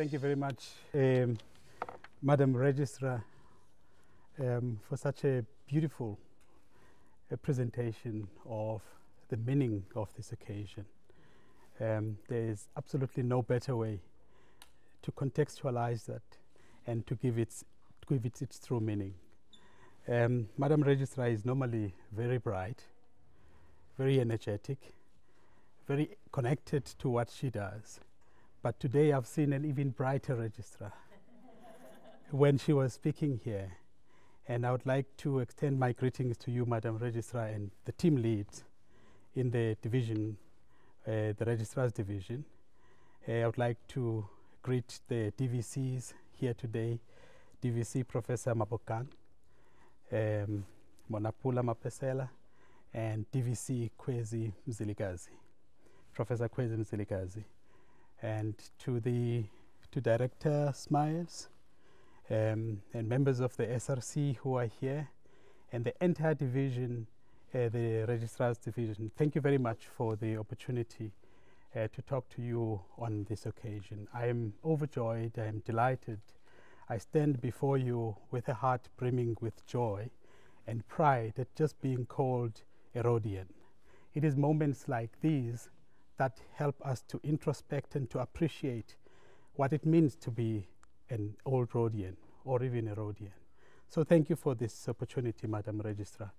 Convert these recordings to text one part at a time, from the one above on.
Thank you very much, Madam Registrar, for such a beautiful presentation of the meaning of this occasion. There is absolutely no better way to contextualize that and to give it its true meaning. Madam Registrar is normally very bright, very energetic, very connected to what she does. But today I've seen an even brighter registrar when she was speaking here. And I would like to extend my greetings to you, Madam Registrar, and the team leads in the division, the Registrar's division. I would like to greet the DVCs here today, DVC Professor Mabokang, Monapula Mapesela, and DVC Kwezi Mzilikazi, Professor Kwezi Mzilikazi. And to Director Smiles and members of the SRC who are here, and the entire division, the Registrar's division. Thank you very much for the opportunity to talk to you on this occasion. I am overjoyed, I am delighted. I stand before you with a heart brimming with joy and pride at just being called a Rhodian. It is moments like these that help us to introspect and to appreciate what it means to be an old Rhodian or even a Rhodian. So thank you for this opportunity, Madam Registrar.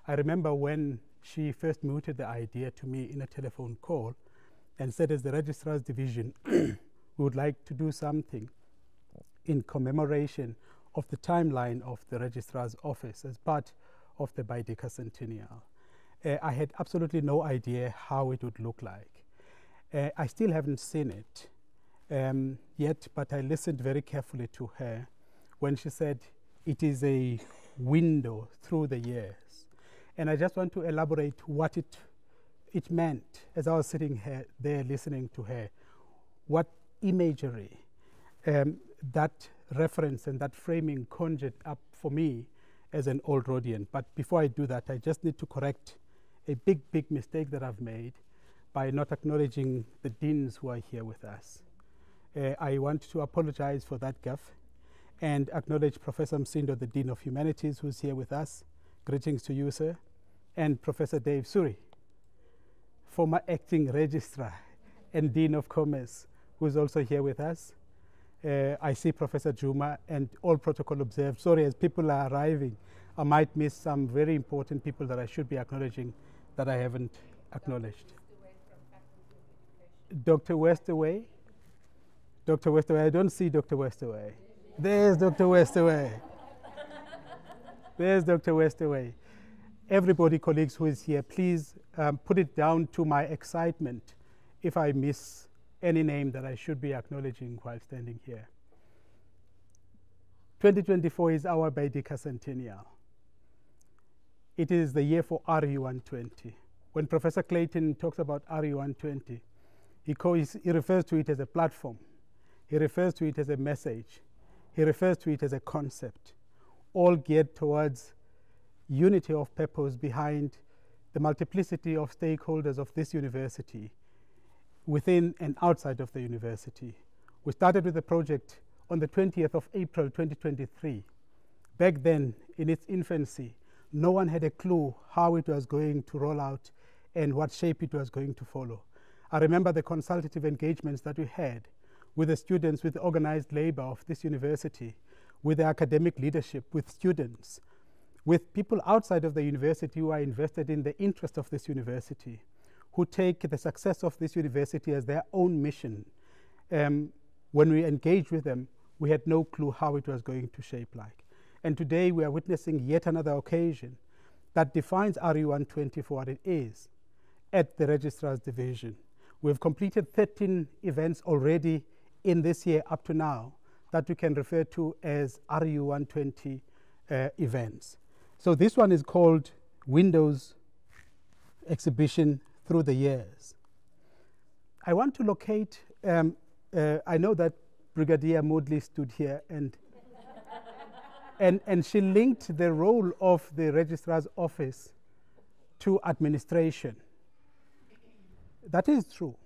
I remember when she first mooted the idea to me in a telephone call and said, as the Registrar's division, we would like to do something in commemoration of the timeline of the Registrar's office as part of the bidecennial. I had absolutely no idea how it would look like. I still haven't seen it yet, but I listened very carefully to her when she said it is a window through the years. And I just want to elaborate what it meant as I was sitting there listening to her, what imagery that reference and that framing conjured up for me as an old Rhodian. But before I do that, I just need to correct a big mistake that I've made by not acknowledging the deans who are here with us. I want to apologize for that gaffe and acknowledge Professor Msindo, the Dean of Humanities, who's here with us. Greetings to you, sir. And Professor Dave Suri, former acting registrar and Dean of Commerce, who's also here with us. I see Professor Juma, and all protocol observed. Sorry, as people are arriving, I might miss some very important people that I should be acknowledging that I haven't acknowledged. Dr. Westerway. Dr. Westerway, I don't see Dr. Westerway. There's Dr. Westerway. There's Dr. Westerway. Everybody, colleagues who is here, please put it down to my excitement if I miss any name that I should be acknowledging while standing here. 2024 is our bidecennial. It is the year for RE120. When Professor Clayton talks about RE120, he refers to it as a platform. He refers to it as a message. He refers to it as a concept, all geared towards unity of purpose behind the multiplicity of stakeholders of this university, within and outside of the university. We started with the project on the 20th of April 2023. Back then, in its infancy, no one had a clue how it was going to roll out and what shape it was going to follow. I remember the consultative engagements that we had with the students, with the organized labor of this university, with the academic leadership, with students, with people outside of the university who are invested in the interest of this university, who take the success of this university as their own mission. When we engaged with them, we had no clue how it was going to shape like. And today we are witnessing yet another occasion that defines RE120 for what it is at the Registrar's division. We've completed 13 events already in this year up to now that we can refer to as RE120 events. So this one is called Windows Exhibition Through the Years. I want to locate, I know that Brigadier Moodley stood here and she linked the role of the Registrar's office to administration. That is true.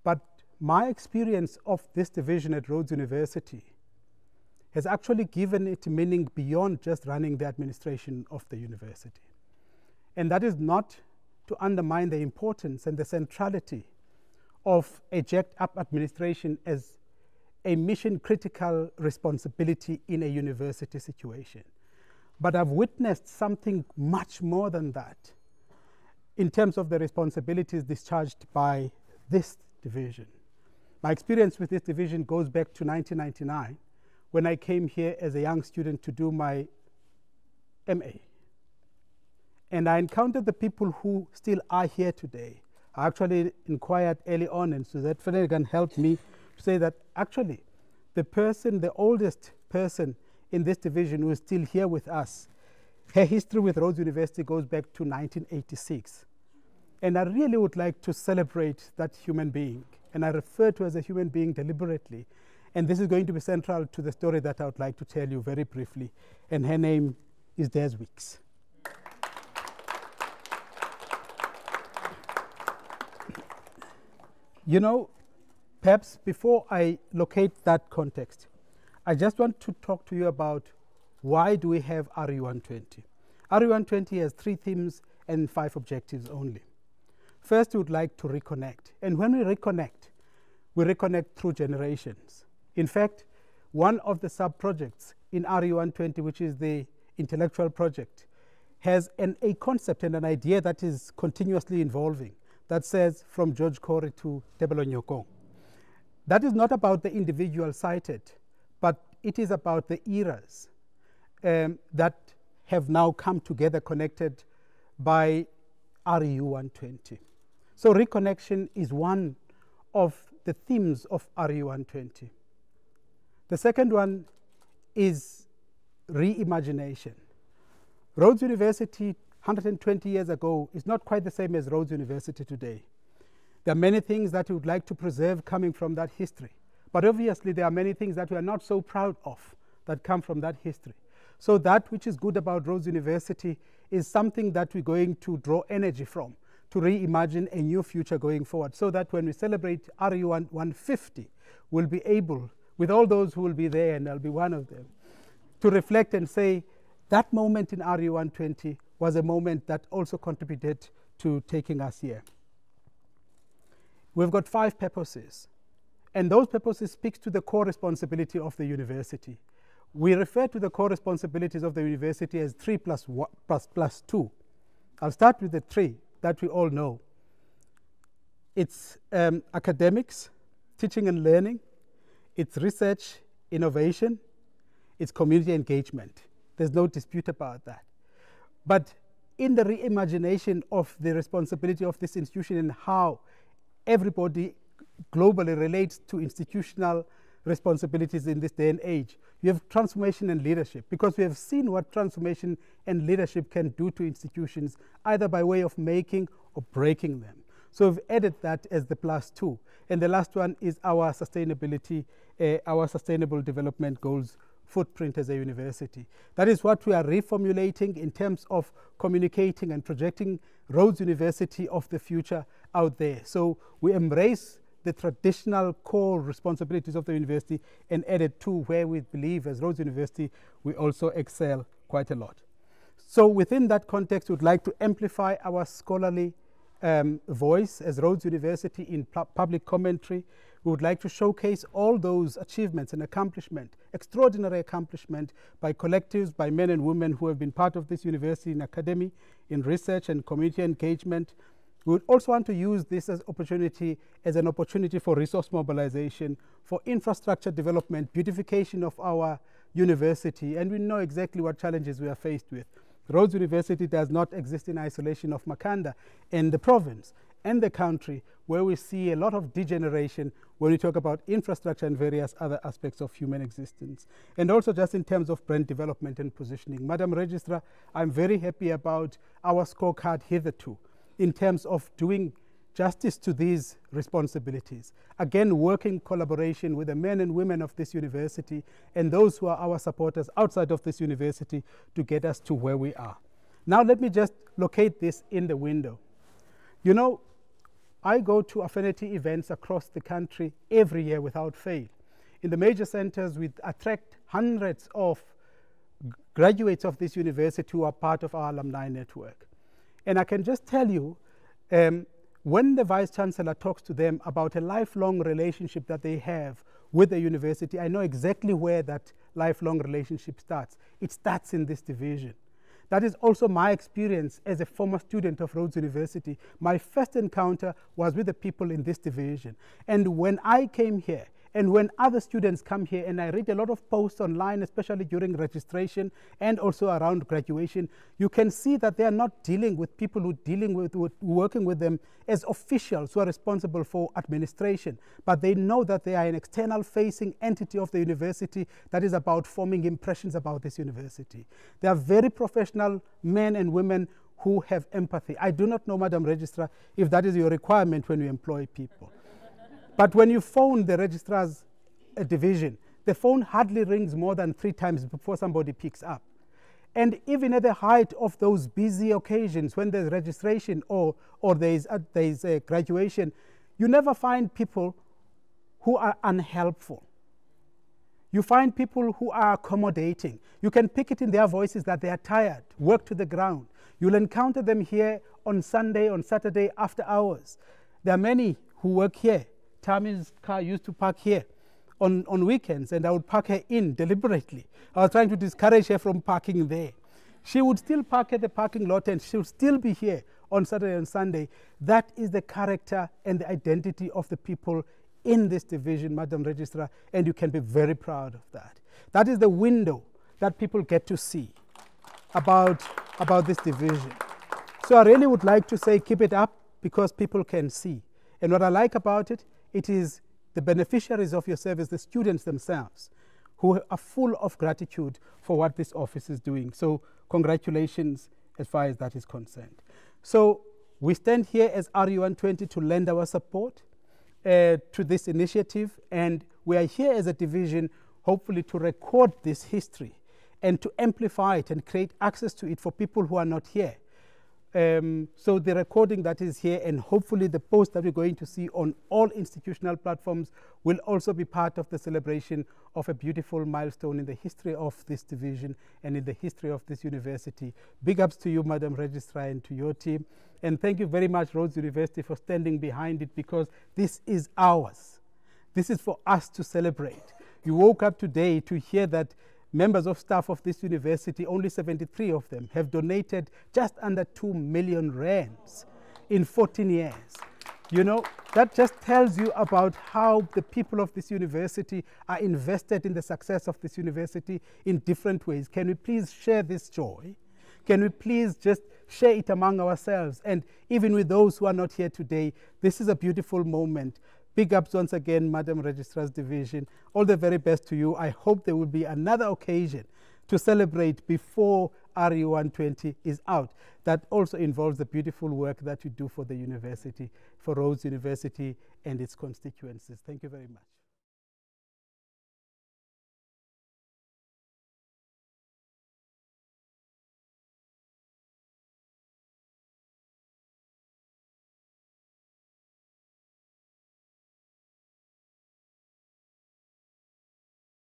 But my experience of this division at Rhodes University has actually given it meaning beyond just running the administration of the university. And that is not to undermine the importance and the centrality of a jacked-up administration as a mission-critical responsibility in a university situation. But I've witnessed something much more than that in terms of the responsibilities discharged by this division. My experience with this division goes back to 1999, when I came here as a young student to do my MA. And I encountered the people who still are here today. I actually inquired early on, and Suzette Finnegan helped me to say that actually the oldest person in this division who is still here with us, her history with Rhodes University goes back to 1986. And I really would like to celebrate that human being. And I refer to her as a human being deliberately. And this is going to be central to the story that I would like to tell you very briefly. And her name is Des Weeks. You know, perhaps before I locate that context, I just want to talk to you about why do we have RE120. RE120 has 3 themes and 5 objectives only. First, we would like to reconnect. And when we reconnect through generations. In fact, one of the sub-projects in RE120, which is the intellectual project, has a concept and an idea that is continuously evolving, that says from George Corey to Tebelo Nyoko. That is not about the individual cited, but it is about the eras that have now come together connected by RE120. So reconnection is one of the themes of RE120. The second one is reimagination. Rhodes University 120 years ago is not quite the same as Rhodes University today. There are many things that we would like to preserve coming from that history. But obviously there are many things that we are not so proud of that come from that history. So that which is good about Rhodes University is something that we're going to draw energy from, to reimagine a new future going forward, so that when we celebrate RE150, we'll be able, with all those who will be there, and I'll be one of them, to reflect and say, that moment in RE120 was a moment that also contributed to taking us here. We've got 5 purposes, and those purposes speak to the core responsibility of the university. We refer to the core responsibilities of the university as 3 plus 2. I'll start with the 3 that we all know. It's academics, teaching and learning, it's research, innovation, it's community engagement. There's no dispute about that. But in the reimagination of the responsibility of this institution and how everybody globally relates to institutional responsibilities in this day and age, you have transformation and leadership, because we have seen what transformation and leadership can do to institutions, either by way of making or breaking them. So we've added that as the plus 2. And the last one is our sustainability, our sustainable development goals footprint as a university. That is what we are reformulating in terms of communicating and projecting Rhodes University of the future out there. So we embrace the traditional core responsibilities of the university and added to where we believe as Rhodes University we also excel quite a lot. So within that context, we'd like to amplify our scholarly voice as Rhodes University in public commentary. We would like to showcase all those achievements and accomplishment, extraordinary accomplishment by collectives, by men and women who have been part of this university in academy, in research and community engagement. We would also want to use this as an opportunity for resource mobilization, for infrastructure development, beautification of our university, and we know exactly what challenges we are faced with. Rhodes University does not exist in isolation of Makanda and the province and the country, where we see a lot of degeneration when we talk about infrastructure and various other aspects of human existence. And also just in terms of brand development and positioning. Madam Registrar, I'm very happy about our scorecard hitherto in terms of doing justice to these responsibilities. Again, working in collaboration with the men and women of this university and those who are our supporters outside of this university to get us to where we are. Now let me just locate this in the window. You know, I go to affinity events across the country every year without fail. In the major centers, we attract hundreds of graduates of this university who are part of our alumni network. And I can just tell you, when the Vice Chancellor talks to them about a lifelong relationship that they have with the university, I know exactly where that lifelong relationship starts. It starts in this division. That is also my experience as a former student of Rhodes University. My first encounter was with the people in this division. And when I came here, and when other students come here, and I read a lot of posts online, especially during registration and also around graduation, you can see that they are not dealing with people who are working with them as officials who are responsible for administration, but they know that they are an external facing entity of the university that is about forming impressions about this university. They are very professional men and women who have empathy. I do not know, Madam Registrar, if that is your requirement when you employ people. But when you phone the registrar's division, the phone hardly rings more than 3 times before somebody picks up. And even at the height of those busy occasions, when there's registration or there's a graduation, you never find people who are unhelpful. You find people who are accommodating. You can pick it in their voices that they are tired, work to the ground. You'll encounter them here on Sunday, on Saturday, after hours. There are many who work here. Tammy's car used to park here on weekends, and I would park her in deliberately. I was trying to discourage her from parking there. She would still park at the parking lot, and she would still be here on Saturday and Sunday. That is the character and the identity of the people in this division, Madam Registrar, and you can be very proud of that. That is the window that people get to see about this division. So I really would like to say keep it up, because people can see. And what I like about it, it is the beneficiaries of your service, the students themselves, who are full of gratitude for what this office is doing. So congratulations as far as that is concerned. So we stand here as RE120 to lend our support to this initiative, and we are here as a division hopefully to record this history and to amplify it and create access to it for people who are not here. So the recording that is here, and hopefully the post that we're going to see on all institutional platforms, will also be part of the celebration of a beautiful milestone in the history of this division and in the history of this university. Big ups to you, Madam Registrar, and to your team. And thank you very much, Rhodes University, for standing behind it, because this is ours. This is for us to celebrate. You woke up today to hear that members of staff of this university, only 73 of them, have donated just under 2 million rands in 14 years. You know, that just tells you about how the people of this university are invested in the success of this university in different ways. Can we please share this joy? Can we please just share it among ourselves? And even with those who are not here today, this is a beautiful moment. Big ups once again, Madam Registrar's Division. All the very best to you. I hope there will be another occasion to celebrate before RE120 is out. That also involves the beautiful work that you do for the university, for Rhodes University and its constituencies. Thank you very much.